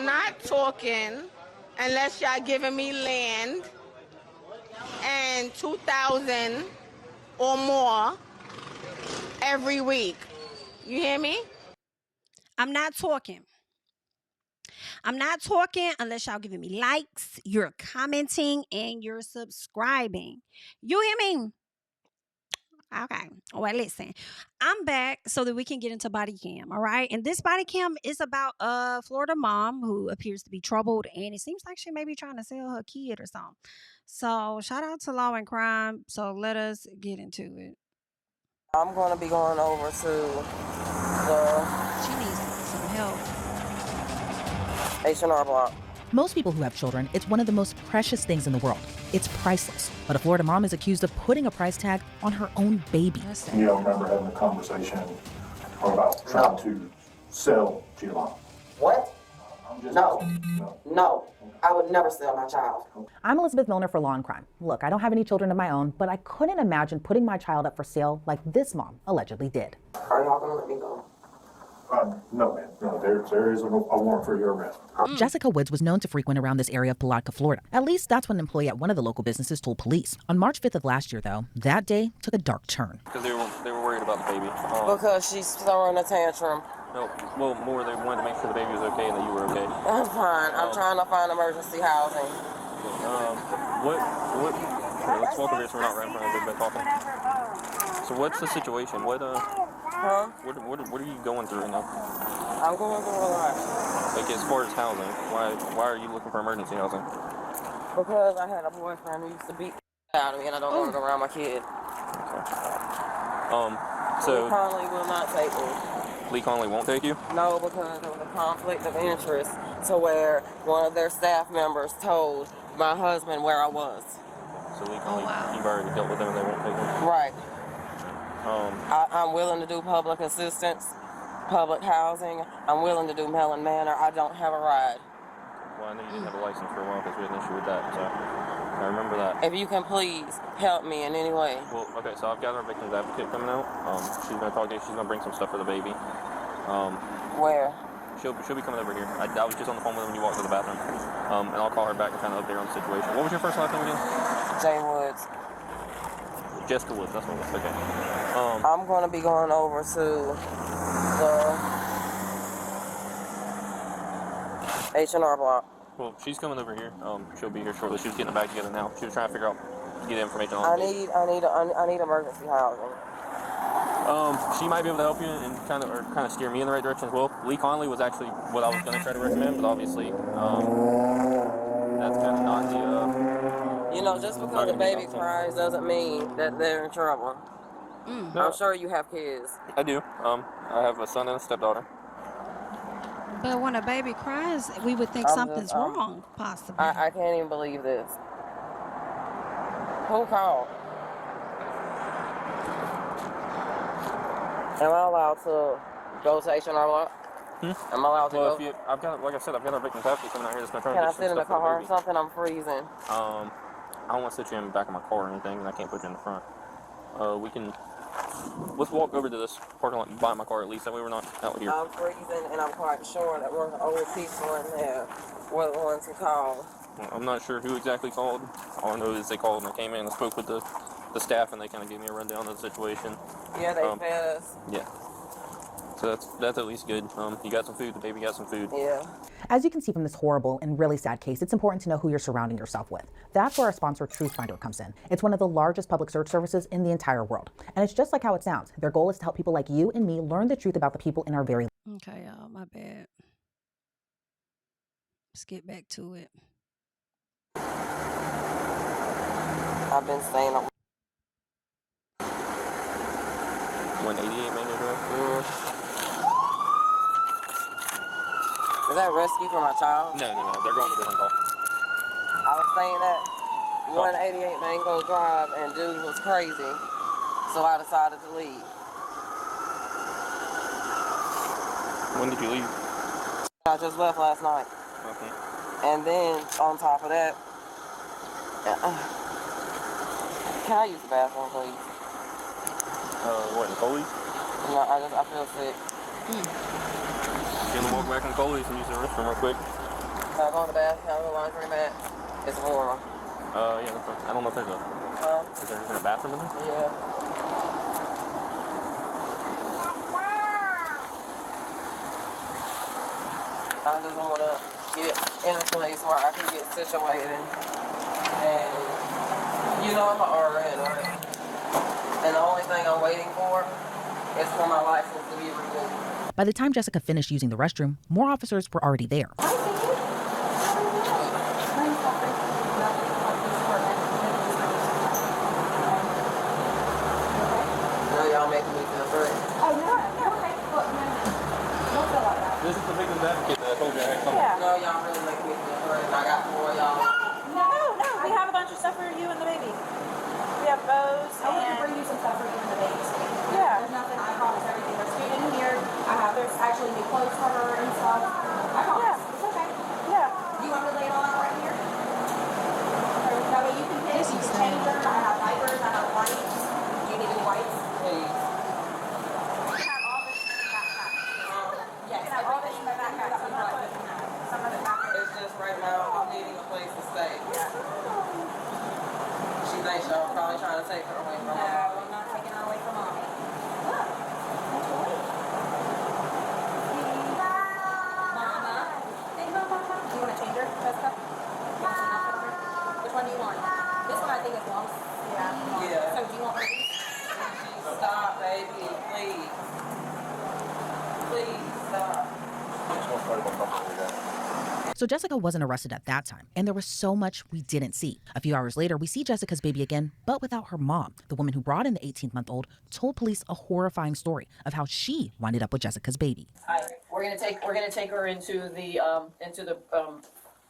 Not talking unless y'all giving me land and 2,000 or more every week. You hear me? I'm not talking. I'm not talking unless y'all giving me likes, you're commenting, and you're subscribing. You hear me? Okay. Well, listen. I'm back so that we can get into body cam. All right. And this body cam is about a Florida mom who appears to be troubled, and it seems like she may be trying to sell her kid or something. So shout out to Law and Crime. So let us get into it. I'm going to be going over to She needs some help. H&R Block. Most people who have children, it's one of the most precious things in the world. It's priceless. But a Florida mom is accused of putting a price tag on her own baby. You don't remember having a conversation about trying to sell Giovanni? What? No. I would never sell my child. I'm Elizabeth Milner for Law and Crime. Look, I don't have any children of my own, but I couldn't imagine putting my child up for sale like this mom allegedly did. Are y'all going to let me go? No, ma'am. No, there is a warrant for your arrest. Jessica Woods was known to frequent around this area of Palatka, Florida. At least that's what an employee at one of the local businesses told police. On March 5th of last year, though, that day took a dark turn. Because they were worried about the baby. Because she's throwing a tantrum. No, well, more they wanted to make sure the baby was okay and that you were okay. I'm fine. I'm trying to find emergency housing. Here, let's walk over here so we're not right in front of everybody talking. So what's the situation? What are you going through right now? I'm going through a lot. Like as far as housing, why are you looking for emergency housing? Because I had a boyfriend who used to beat the out of me and I don't want to go around my kid. Okay. So Lee Conley will not take me. Lee Conley won't take you? No, because there was a conflict of interest to where one of their staff members told my husband where I was. So Lee Conley, you've already dealt with them and they won't take you? Right. I'm willing to do public assistance, public housing. I'm willing to do Mellon Manor. I don't have a ride. Well, I know you didn't have a license for a while because we had an issue with that, so I remember that. If you can please help me in any way. Well, okay, so I've got our victim's advocate coming out. She's going to talk to you. She's going to bring some stuff for the baby. Where? She'll be coming over here. I was just on the phone with her when you walked to the bathroom. And I'll call her back and kind of update her on the situation. What was your first last name again? Jay Woods. Jessica Woods, that's what it was. Okay. I'm going to be going over to the H&R Block. Well, she's coming over here. She'll be here shortly. She's getting it back together now. She was trying to figure out, get information on it. I need emergency housing. She might be able to help you and kind of steer me in the right direction as well. Lee Conley was actually what I was going to try to recommend, but obviously that's kind of not the. Just because the baby cries doesn't mean that they're in trouble. No. I'm sure you have kids. I do. I have a son and a stepdaughter. But when a baby cries, we would think something's wrong, possibly. I can't even believe this. Who called? Am I allowed to go to H&R Block? Am I allowed to go? I've got our victim's advocate coming out here that's going to try to Can I get sit in the car or something? I'm freezing. I don't want to sit you in the back of my car or anything, and I can't put you in the front. Let's walk over to this parking lot and buy my car at least, that way we're not out here. I'm freezing, and I'm quite sure that one of the old people in there were the ones who called. Well, I'm not sure who exactly called. All I know is they called and I came in and spoke with the staff, and they kind of gave me a rundown of the situation. Yeah, they fed us. Yeah. So that's at least good. You got some food, the baby got some food. Yeah. As you can see from this horrible and really sad case, it's important to know who you're surrounding yourself with. That's where our sponsor, Truth Finder, comes in. It's one of the largest public search services in the entire world. And it's just like how it sounds. Their goal is to help people like you and me learn the truth about the people in our very lives. Okay, y'all, my bad. Let's get back to it. I've been staying up. 188 Main Road. Is that rescue for my child? No. They're going to a different call. I was staying at 188 Mango Drive, and dude was crazy, so I decided to leave. When did you leave? I just left last night. Okay. And then, on top of that, can I use the bathroom, please? What, in Coley's? No, I feel sick. You want to walk back in Coley's and use the restroom real quick? I go in the bath, have a laundry mat. It's warm. Yeah, I don't know if there's is there a bathroom in there? Yeah. I just want to get in a place where I can get situated. And you know I'm an RN, right? And the only thing I'm waiting for is for my license to be renewed. By the time Jessica finished using the restroom, more officers were already there. This is the victim's advocate that I told you I had coming. No, y'all really make me feel hurt. I got 4 y'all. No, we have a bunch of stuff for you and the baby. We have bows I want to and... bring you some stuff for you and the baby. Yeah. There's nothing, I promise, everything. There's food in here. There's actually new clothes for her and stuff. I promise. Yeah. It's okay. Yeah. Do you want me to lay it all out right here? That way you can pick, you can change her. I have diapers, I have wipes. Do you need any wipes? Please. You have all this in the backpack. Yes, I have all this in the backpack. Some of the backpack. It's just right now I'm needing a place to stay. She thinks y'all probably trying to take her away from No, her. I'm not taking her away from mommy. Look. That's right. Mama. Hey, Mama. Do you want to change her, Jessica? Which one do you want? This one I think is long. Yeah. So do you want one of these? Stop, baby, please. Please stop. So Jessica wasn't arrested at that time, and there was so much we didn't see. A few hours later, we see Jessica's baby again, but without her mom. The woman who brought in the 18-month-old told police a horrifying story of how she winded up with Jessica's baby. Hi, we're gonna take her into the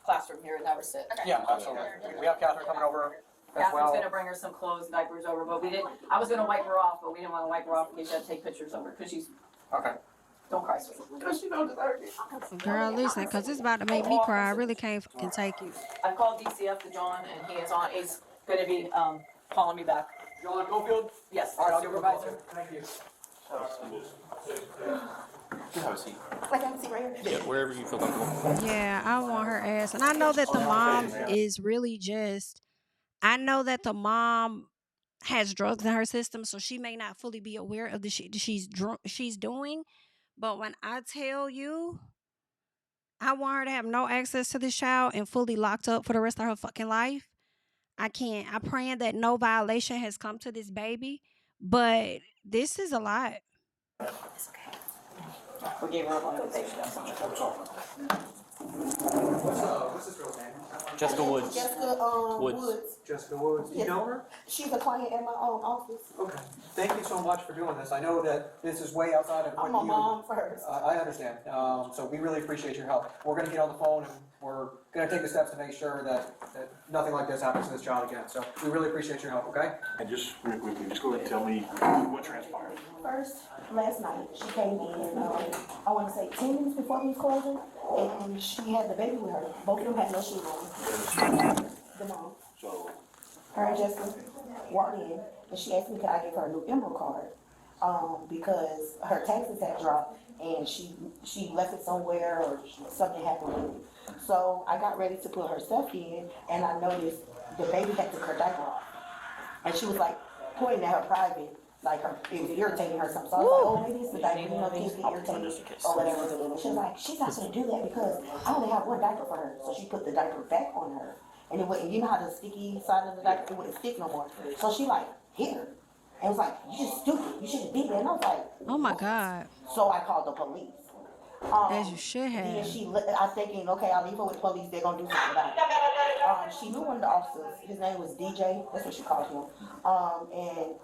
classroom here and have her sit. Okay. Yeah, absolutely. We have Catherine coming over as Catherine's well. gonna bring her some clothes, diapers over, but I was gonna wipe her off, but we didn't wanna wipe her off in case you had to take pictures of her, cause Okay. don't cry, sweetie. Cause she don't deserve it. Girl, listen, because it's about to make me cry. I really can't fucking take it. I called DCF to John and he's gonna be, calling me back. John Cofield? Yes, All right, I'll give her a call. supervisor. Thank you. You have a seat. I can see right here. Yeah, wherever you feel comfortable. Yeah, I want her ass. And I know that the mom is really just, I know that the mom has drugs in her system, so she may not fully be aware of the shit that she's doing. But when I tell you, I want her to have no access to this child and fully locked up for the rest of her fucking life. I can't. I'm praying that no violation has come to this baby, but this is a lot. We gave her a location. What's this girl's name? Jessica Woods. Jessica Woods. Jessica Woods. You know her? She's a client at my own office. Okay. Thank you so much for doing this. I know that this is way outside of what I'm a mom first. I understand. So we really appreciate your help. We're going to get on the phone and we're going to take the steps to make sure that nothing like this happens to this child again. So we really appreciate your help, okay? And just real quickly, just go ahead and tell me what transpired. First, last night, she came in, I want to say 10 minutes before we was closing, and she had the baby with her. Both of them had no shoes on. The mom. So, Her and Jessica walked in, and she asked me could I give her a new Emerald card, because her taxes had dropped, and she left it somewhere, or something happened with it. So I got ready to put her stuff in, and I noticed the baby had took her diaper off. And she was like pointing at her private, like it was irritating her something. So I was like, oh, maybe it's the diaper, you know, kids get irritated or whatever. She was like, she's not gonna do that because I only have one diaper for her. So she put the diaper back on her. And it wouldn't, you know how the sticky side of the diaper, it wouldn't stick no more. So she like hit her. And was like, you just stupid, you shouldn't be there. And I was like, Oh my God. so I called the police. As you should Then have. I'm thinking, okay, I'll leave her with police, they're gonna do something about it. She knew one of the officers, his name was DJ, that's what she called him. And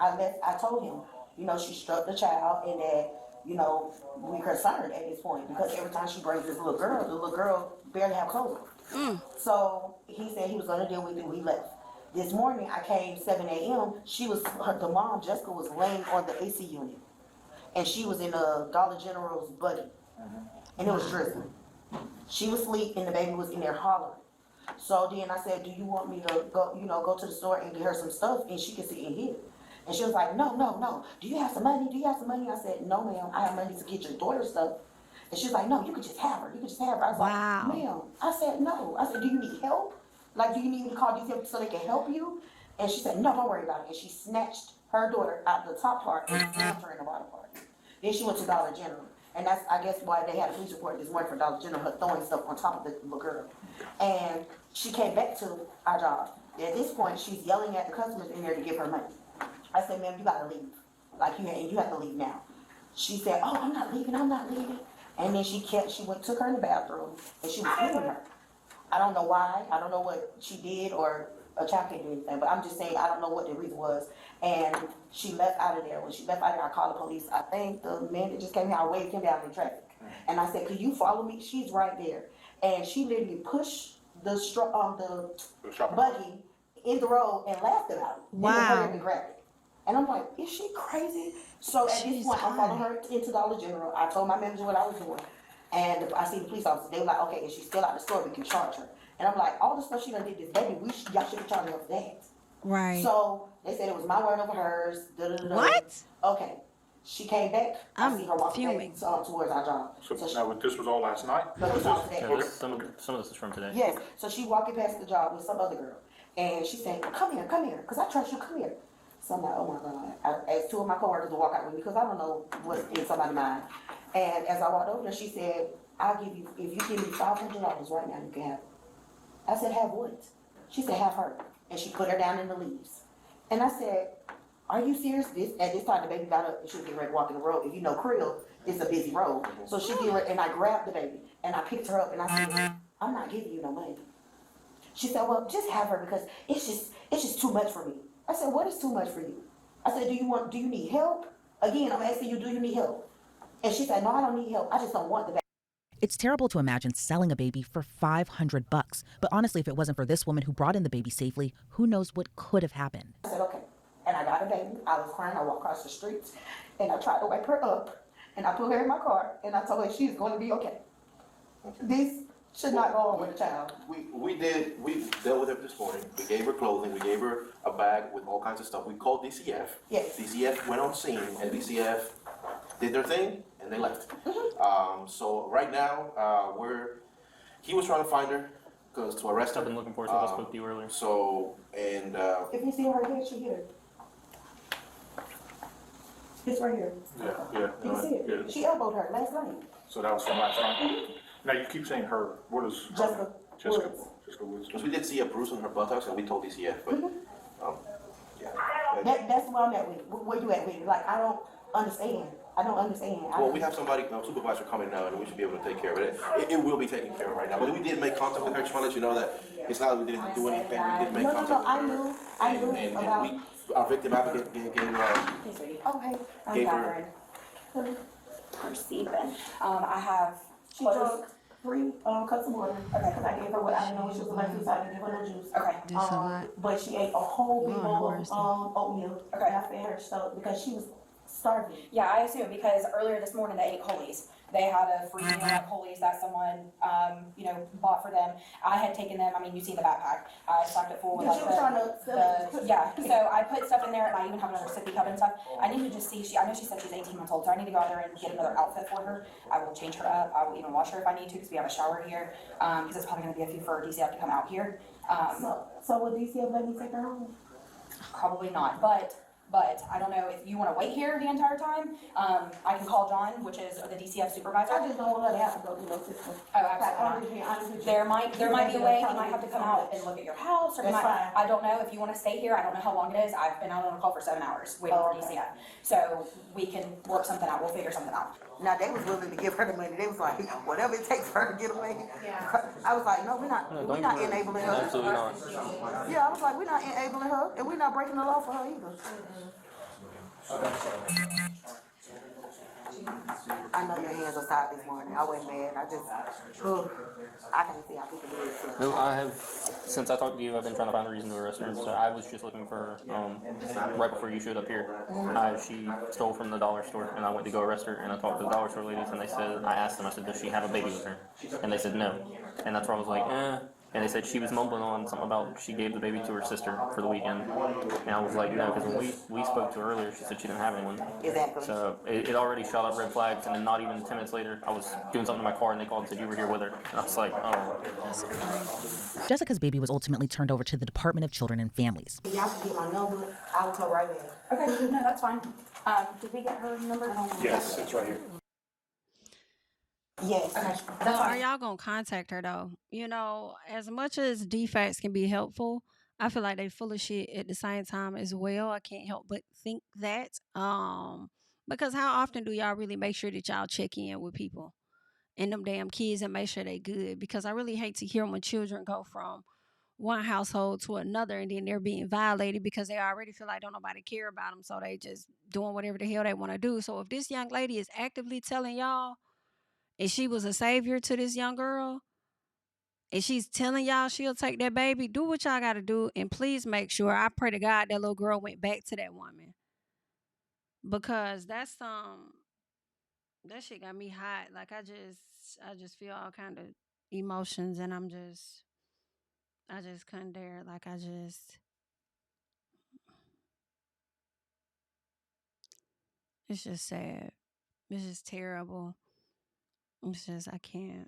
I told him, you know, she struck the child and that, you know, we're concerned at this point because every time she brings this little girl, the little girl barely have clothes on. So he said he was gonna deal with it, we left. This morning I came 7 a.m., the mom, Jessica, was laying on the AC unit. And she was in a Dollar General's buggy. And it was drizzling. She was asleep and the baby was in there hollering. So then I said, do you want me to go to the store and get her some stuff and she can sit in here? And she was like, no. Do you have some money? I said, no, ma'am. I have money to get your daughter stuff. And she was like, no, you could just have her. You could just have her. I was Wow. like, ma'am. I said, no. I said, do you need help? Like, do you need me to call DCF so they can help you? And she said, no, don't worry about it. And she snatched her daughter out the top part and slammed her in the bottom part. Then she went to Dollar General. And that's, I guess, why they had a police report this morning for Dollar General, her throwing stuff on top of the little girl. And she came back to our job. At this point, she's yelling at the customers in there to give her money. I said, ma'am, you gotta leave. Like, you have to leave now. She said, oh, I'm not leaving. And then took her in the bathroom, and she was hitting her. I don't know why. I don't know what she did, or a child can't do anything, but I'm just saying, I don't know what the reason was. And she left out of there. When she left out of there, I called the police. I think the man that just came here, I waved him down in traffic. And I said, could you follow me? She's right there. And she literally pushed the buggy in the road and laughed about it. Wow. And hurried up and grabbed it. And I'm like, is she crazy? So at this point, I'm following her into Dollar General. I told my manager what I was doing. And I see the police officer. They were like, okay, if she's still out the store, we can charge her. And I'm like, all the stuff she done did this baby, y'all should have charged her for that. Right. So they said it was my word over hers. What? Okay. She came back. I see her walking fuming. back towards our job. So now, this was all last night? No, this was today. Yeah, some of this is from today. Yes. So she walking past the job with some other girl. And she said, come here, because I trust you, come here. So I'm like, oh my God. I asked two of my coworkers to walk out with me because I don't know what's in somebody's mind. And as I walked over there, she said, I'll give you, if you give me $500 right now, you can have it. I said, have what? She said, have her. And she put her down in the leaves. And I said, are you serious? At this time, the baby got up and she was getting ready to walk in the road. If you know Creel, it's a busy road. So she did it, and I grabbed the baby, and I picked her up, and I said, I'm not giving you no money. She said, well, just have her because it's just too much for me. I said, what is too much for you? I said, do you need help? Again, I'm asking you, do you need help? And she said, no, I don't need help. I just don't want the baby. It's terrible to imagine selling a baby for $500. But honestly, if it wasn't for this woman who brought in the baby safely, who knows what could have happened. I said, okay. And I got a baby. I was crying. I walked across the streets, and I tried to wake her up, and I put her in my car, and I told her she's going to be okay. This should not go on with a child. We dealt with her this morning. We gave her clothing. We gave her a bag with all kinds of stuff. We called DCF. Yes. DCF went on scene, and DCF did their thing, and they left. So right now, he was trying to find her to arrest her. I've been looking for her since I spoke to you earlier. So, and if you see her here, she here. It's right here. Yeah. You can see it. Yeah. She elbowed her last night. So that was from last night? Now, you keep saying her. What is? Jessica Woods. Jessica Woods. because we did see a bruise on her buttocks, and we told DCF, but yeah. That's what I'm at with. Where you at with it? Like, I don't understand. Well, we have somebody, a supervisor coming now, and we should be able to take care of it. It will be taken care of right now. But we did make contact with her. Just want to let you know that it's not that we didn't do anything. We did make contact with her. I knew about. And our victim advocate gave Okay. I'm gave Catherine. her. Stephen. I have. She drunk 3 cups of water. Okay. Because I gave her what I didn't know she was allergic to, so I didn't give her no juice. Okay. But she ate a whole big bowl of oatmeal. Okay. I fed her so because she was starving. Yeah, I assume because earlier this morning they ate Coley's. They had a free meal at Coley's that someone, bought for them. I had taken them. I mean, you see the backpack. I stocked it full with like yeah. So I put stuff in there, and I even have another sippy cup and stuff. I need to just see. I know she said she's 18 months old, so I need to go out there and get another outfit for her. I will change her up. I will even wash her if I need to, because we have a shower here. Because it's probably going to be a few for DCF to come out here. So will DCF let me take her home? Probably not, but I don't know if you want to wait here the entire time. I can call John, which is the DCF supervisor. I just don't want her to have to go through no system. Oh, absolutely not. There might be a way. He might have to come out and look at your house, or he might, I don't know if you want to stay here. I don't know how long it is. I've been out on a call for 7 hours waiting for DCF. So we can work something out. We'll figure something out. Now they was willing to give her the money. They was like, whatever it takes for her to get away. Yeah. I was like, no, we're not enabling her. Absolutely not. Yeah, I was like, we're not enabling her, and we're not breaking the law for her either. I know your hands are tied this morning. I wasn't mad. I can't see how people do it. No, I have, since I talked to you, I've been trying to find a reason to arrest her. So I was just looking for her right before you showed up here. She stole from the dollar store, and I went to go arrest her, and I talked to the dollar store ladies, and they said, I asked them, I said, does she have a baby with her? And they said no. And that's where I was like, And they said she was mumbling on something about she gave the baby to her sister for the weekend. And I was like, no, because when we spoke to her earlier, she said she didn't have anyone. Exactly. So it already shot up red flags, and then not even 10 minutes later, I was doing something in my car, and they called and said you were here with her. And I was like, oh. Jessica's baby was ultimately turned over to the Department of Children and Families. Y'all can get my number. I'll come right back. Okay, no, that's fine. Did we get her number? Yes, it's right here. Yes. Okay, So that's are fine. y'all gonna contact her though? You know, as much as defects can be helpful, I feel like they full of shit at the same time as well. I can't help but think that. Because how often do y'all really make sure that y'all check in with people and them damn kids and make sure they good? Because I really hate to hear when children go from one household to another and then they're being violated because they already feel like don't nobody care about them, so they just doing whatever the hell they want to do. So if this young lady is actively telling y'all, and she was a savior to this young girl, and she's telling y'all she'll take that baby, do what y'all got to do, and please make sure, I pray to God that little girl went back to that woman, because that shit got me hot. Like I just feel all kind of emotions, and I just couldn't dare. Like it's just sad. It's just terrible. It's just, I can't.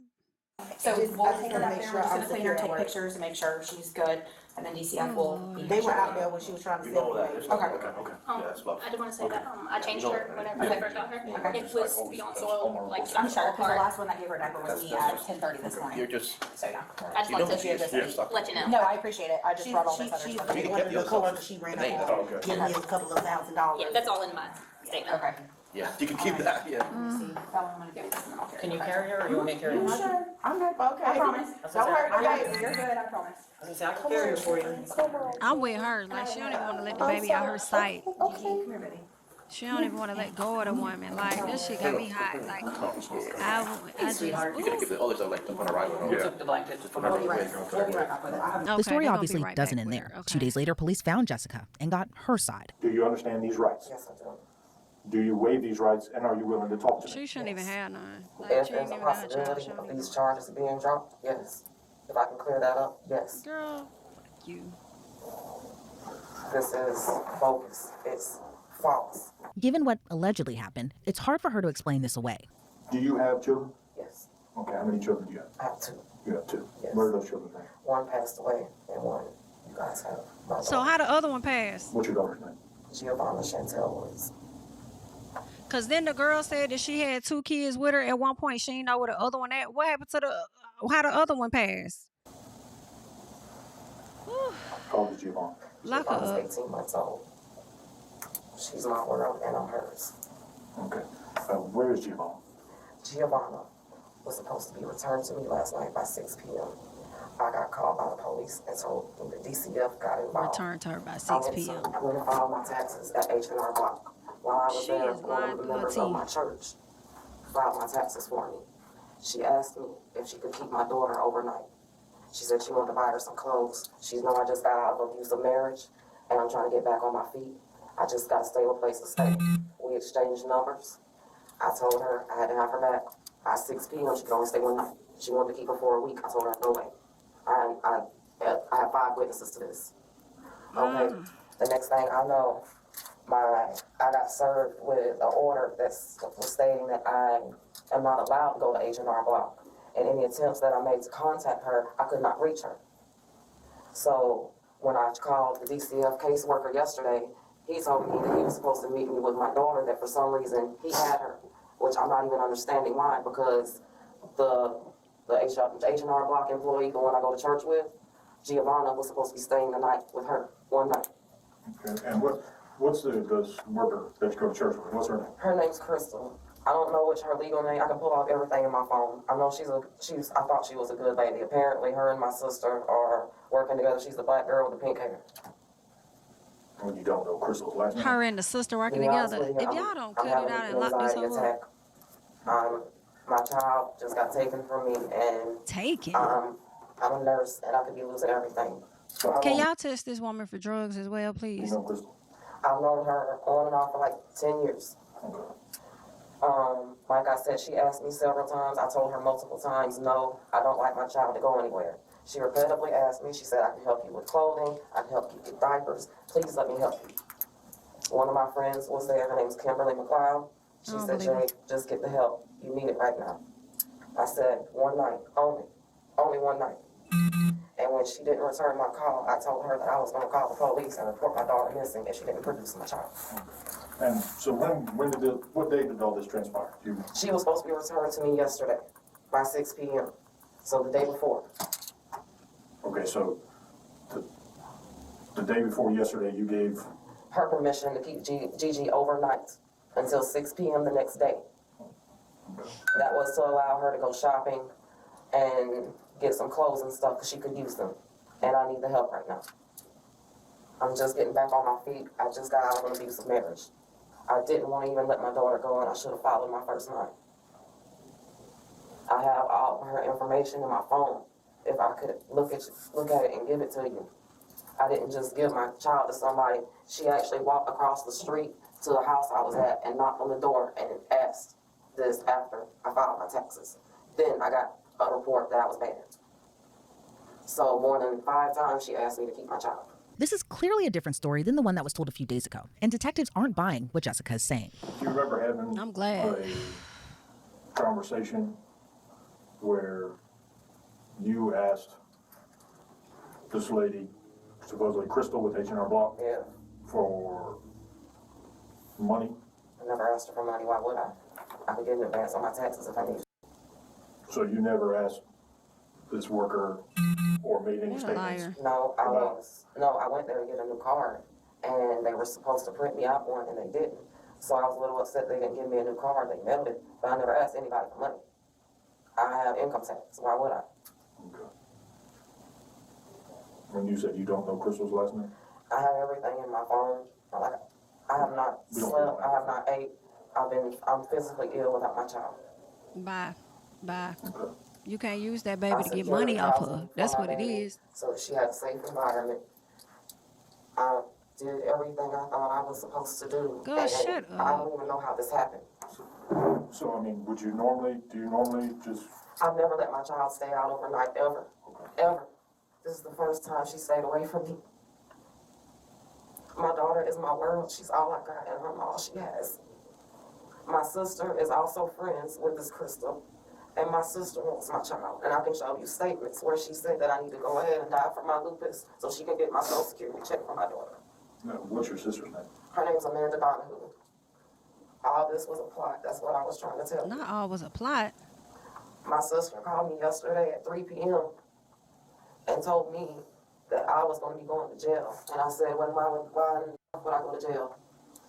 So I just we'll take her wanna back make there, sure we're just I'm gonna clean her, secure at take work. pictures and make sure she's good, and then DCF will. They were out there when she was trying to You sell know the that. baby. Okay. Yeah, that's love. I did want to say that I changed her whenever I first got her. Okay. It was beyond soil, like I'm sure, because the apart. last one that gave her a diaper was me at 10:30 this morning. You're just, So yeah. I just you wanted know, to she's stuck. let you know. No, I appreciate it. I just She, brought all she, this other she, stuff. she can one get of the the other stuff. coworkers, she ran Hey, up that's on, okay. giving me a couple of $1,000. Yeah, that's all in my statement. Okay. Yeah, you can keep that, yeah. Let me see. That one I'm gonna give this and then I'll carry Can you it. carry her or you want me to carry her? Sure, I'm not, okay. I promise. Don't hurt the I'm baby. good. You're good, I promise. I was gonna say, I can carry her for you. I'm with her. Like, she don't even want to let the baby out her sight. Come here, baby. She don't even want to let go of the woman. Like, this shit got me hot. Like, I just, sweetheart. You gotta give the other stuff like on arrival. Who took the blanket? Just put it on the way. We'll be right back with it. I have The okay, story they gonna be obviously right doesn't back end with there. her. 2 days later, police found Jessica and got her side. Do you understand these rights? Yes, I do. Do you waive these rights, and are you willing to talk to me? She shouldn't even have none. Like, If she there's ain't a even got a child. possibility She don't of even. these charges being dropped, yes. If I can clear that up, yes. Girl, fuck you. This is bogus. It's false. Given what allegedly happened, it's hard for her to explain this away. Do you have children? Yes. Okay, how many children do you have? I have two. You have two. Yes. What are those children's names? One passed away and one you guys have. My So daughter. how the other one passed? What's your daughter's name? Giovanna Chantel Woods. Cause then the girl said that she had 2 kids with her at one point. She didn't know where the other one at. What happened to how the other one passed? Whew. How old is Giovanna? Lock her up. Giovanna's 18 months old. She's my world and I'm hers. Okay. Where is Giovanna? Giovanna was supposed to be returned to me last night by 6 p.m. I got called by the police and told them the DCF got involved. Returned to her by 6 I went p.m. to file my taxes at H&R Block. While I was She there, is one lying of the through her members of teeth. my church filed my taxes for me. She asked me if she could keep my daughter overnight. She said she wanted to buy her some clothes. She know I just got out of abusive marriage and I'm trying to get back on my feet. I just got a stable place to stay. We exchanged numbers. I told her I had to have her back by 6 p.m. She could only stay one night. She wanted to keep her for a week. I told her no way. I have 5 witnesses to this. Okay. The next thing I know, I got served with an order that's stating that I am not allowed to go to H&R Block. And any attempts that I made to contact her, I could not reach her. So when I called the DCF caseworker yesterday, he told me that he was supposed to meet me with my daughter, that for some reason he had her, which I'm not even understanding why, because the H&R Block employee, the one I go to church with, Giovanna was supposed to be staying the night with her, one night. Okay. And what's the worker that you go to church with? What's her name? Her name's Crystal. I don't know which her legal name. I can pull out everything in my phone. I know I thought she was a good lady. Apparently, her and my sister are working together. She's the black girl with the pink hair. Well, you don't know Crystal's last name? Her and the sister working together. If y'all don't cut it out and lock this whole up. My child just got taken from me, and Taken? I'm a nurse, and I could be losing everything. So Can y'all test this woman for drugs as well, please? You know Crystal? I've known her on and off for like 10 years. Okay. Like I said, she asked me several times. I told her multiple times, no, I don't like my child to go anywhere. She repetitively asked me, she said, I can help you with clothing, I can help you get diapers, please let me help you. One of my friends was there, her name's Kimberly McLeod. She said, Jay, just get the help, you need it right now. I said, one night, only one night. And when she didn't return my call, I told her that I was gonna call the police and report my daughter missing if she didn't produce my child. And so what day did all this transpire? She was supposed to be returned to me yesterday by 6 p.m. So the day before. Okay, so the day before yesterday, you gave her permission to keep Gigi overnight until 6 p.m. the next day. That was to allow her to go shopping and get some clothes and stuff because she could use them. And I need the help right now. I'm just getting back on my feet. I just got out of an abusive marriage. I didn't want to even let my daughter go, and I should have followed my first night. I have all of her information in my phone. If I could look at it and give it to you. I didn't just give my child to somebody. She actually walked across the street to the house I was at and knocked on the door and asked this after I filed my taxes. Then I got a report that I was banned. So more than 5 times she asked me to keep my child. This is clearly a different story than the one that was told a few days ago, and detectives aren't buying what Jessica is saying. Do you remember having a conversation where you asked this lady, supposedly Crystal with H&R Block, for money? I never asked her for money. Why would I? I could get an advance on my taxes if I need. So you never asked this worker or made any statements? No, I went there to get a new card, and they were supposed to print me out one, and they didn't. So I was a little upset they didn't give me a new card. They mailed it, but I never asked anybody for money. I have income tax. Why would I? Okay. When you said you don't know Crystal's last name? I have everything in my phone. I have not slept. I have not ate. I'm physically ill without my child. Bye. Okay. You can't use that baby to get money off her. That's what it is. So she had a safe environment. I did everything I thought I was supposed to do. Girl, shut up. I don't even know how this happened. So, I mean, do you normally just... I've never let my child stay out overnight, ever. Okay. Ever. This is the first time she stayed away from me. My daughter is my world. She's all I got, and I'm all she has. My sister is also friends with this Crystal, and my sister wants my child. And I can show you statements where she said that I need to go ahead and die from my lupus so she can get my Social Security check for my daughter. No, what's your sister's name? Her name is Amanda Donahue. All this was a plot. That's what I was trying to tell you. Not all was a plot. My sister called me yesterday at 3 p.m. and told me that I was going to be going to jail. And I said, well, why would I go to jail?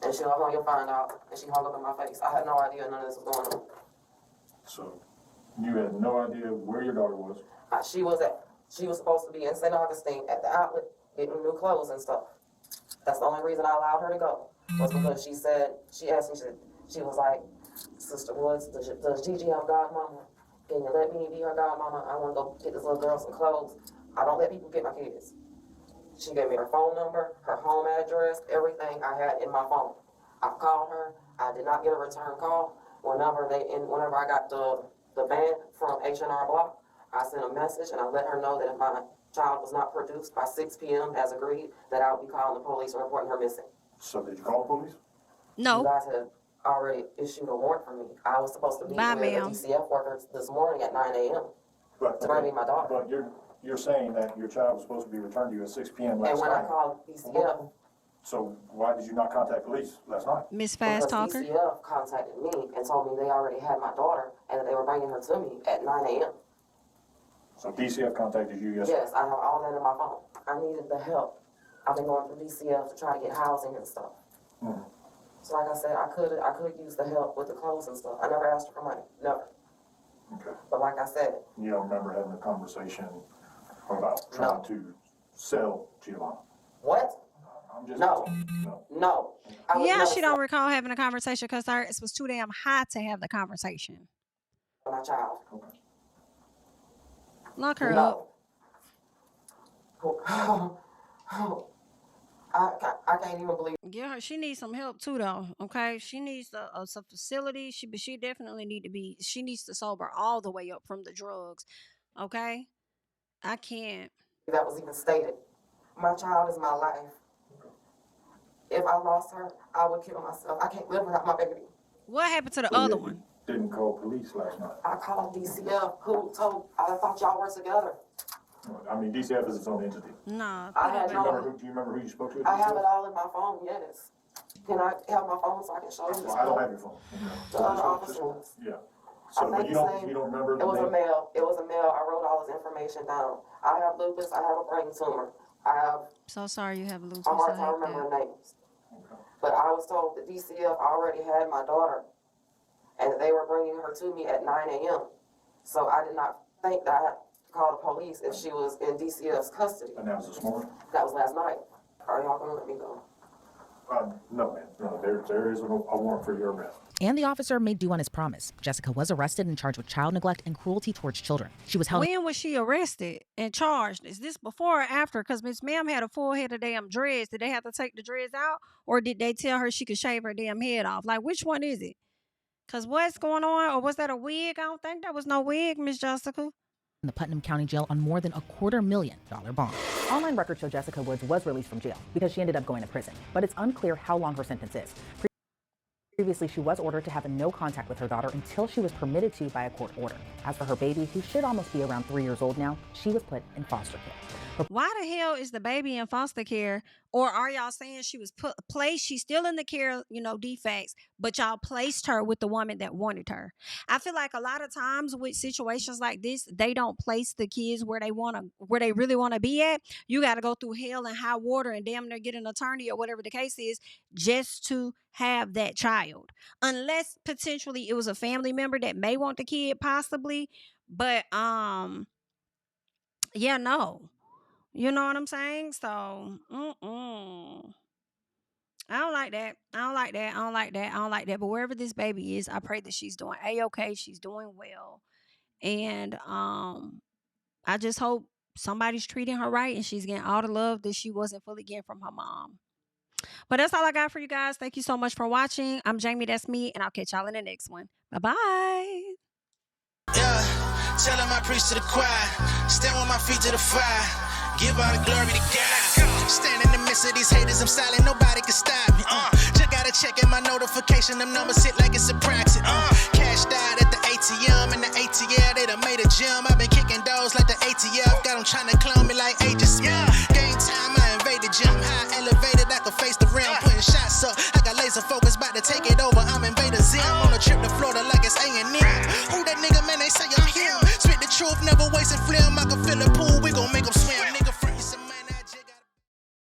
And she was like, oh, you'll find out. And she hung up in my face. I had no idea none of this was going on. So you had no idea where your daughter was? She was supposed to be in St. Augustine at the outlet getting new clothes and stuff. That's the only reason I allowed her to go. Was because she asked me, she was like, Sister Woods, does Gigi have godmama? Can you let me be her godmama? I want to go get this little girl some clothes. I don't let people get my kids. She gave me her phone number, her home address, everything I had in my phone. I called her. I did not get a return call. Whenever I got the ban from H&R Block, I sent a message and I let her know that if my child was not produced by 6 p.m. as agreed, that I would be calling the police and reporting her missing. So did you call the police? No. You guys had already issued a warrant for me. I was supposed to be with the DCF workers this morning at 9 a.m. to bring me my daughter. But you're saying that your child was supposed to be returned to you at 6 p.m. last night. And when I called DCF... So why did you not contact police last night? Miss Fast Talker? Because DCF contacted me and told me they already had my daughter and that they were bringing her to me at 9 a.m. So DCF contacted you yesterday? Yes, I have all that in my phone. I needed the help. I've been going through DCF to try to get housing and stuff. Mm-hmm. So like I said, I could use the help with the clothes and stuff. I never asked her for money, never. Okay. But like I said, you don't remember having a conversation about trying to sell Giovanna? What? No. Yeah, she don't recall having a conversation because her it was too damn high to have the conversation. My child. Okay. Lock her up. I can't even believe. Yeah, she needs some help too, though. Okay, she needs some facility. She definitely she needs to sober all the way up from the drugs. Okay, I can't. That was even stated. My child is my life. If I lost her, I would kill myself. I can't live without my baby. What happened to the other one? Didn't call police last night. I called DCF, who told, I thought y'all were together. I mean, DCF is its own entity. Nah. Do you remember who you spoke to? I have it all in my phone, yes. Can I have my phone so I can show you? Well, I don't have your phone. The other officers. Yeah. So, but you don't remember the It was name? a male. It was a male. I wrote all his information down. I have lupus. I have a brain tumor. I have. So sorry you have lupus. I'm hard to remember names. Okay. But I was told that DCF already had my daughter, and they were bringing her to me at 9 a.m. So I did not think that I had to call the police if she was in DCF's custody. And that was this morning? That was last night. Are y'all gonna let me go? No, man. No, there is a warrant for your arrest. And the officer made due on his promise. Jessica was arrested and charged with child neglect and cruelty towards children. She was held. When was she arrested and charged? Is this before or after? Because Miss Ma'am had a full head of damn dreads. Did they have to take the dreads out, or did they tell her she could shave her damn head off? Like, which one is it? Because what's going on? Or was that a wig? I don't think that was no wig, Miss Jessica. In the Putnam County Jail on more than $250,000 bond. Online records show Jessica Woods was released from jail because she ended up going to prison, but it's unclear how long her sentence is. Previously, she was ordered to have no contact with her daughter until she was permitted to by a court order. As for her baby, who should almost be around 3 years old now, she was put in foster care. Why the hell is the baby in foster care? Or are y'all saying she was placed? She's still in the care, defects, but y'all placed her with the woman that wanted her. I feel like a lot of times with situations like this, they don't place the kids where they really want to be at. You got to go through hell and high water and damn near get an attorney or whatever the case is just to have that child. Unless potentially it was a family member that may want the kid possibly, but yeah, no. You know what I'm saying? So, I don't like that. I don't like that. I don't like that. I don't like that. But wherever this baby is, I pray that she's doing A-okay. She's doing well. And I just hope somebody's treating her right and she's getting all the love that she wasn't fully getting from her mom. But that's all I got for you guys. Thank you so much for watching. I'm Jami, that's me, and I'll catch y'all in the next one. Bye-bye. Yeah, tell him I preach to the choir. Stand with my feet to the fire. Give all the glory to God. Stand in the midst of these haters, I'm silent, nobody can stop me. Just gotta check in my notification, them numbers hit like it's a praxis. Cashed out at the ATM, and the ATL, they done made a gym. I've been kicking doors like the ATF, got them trying to clone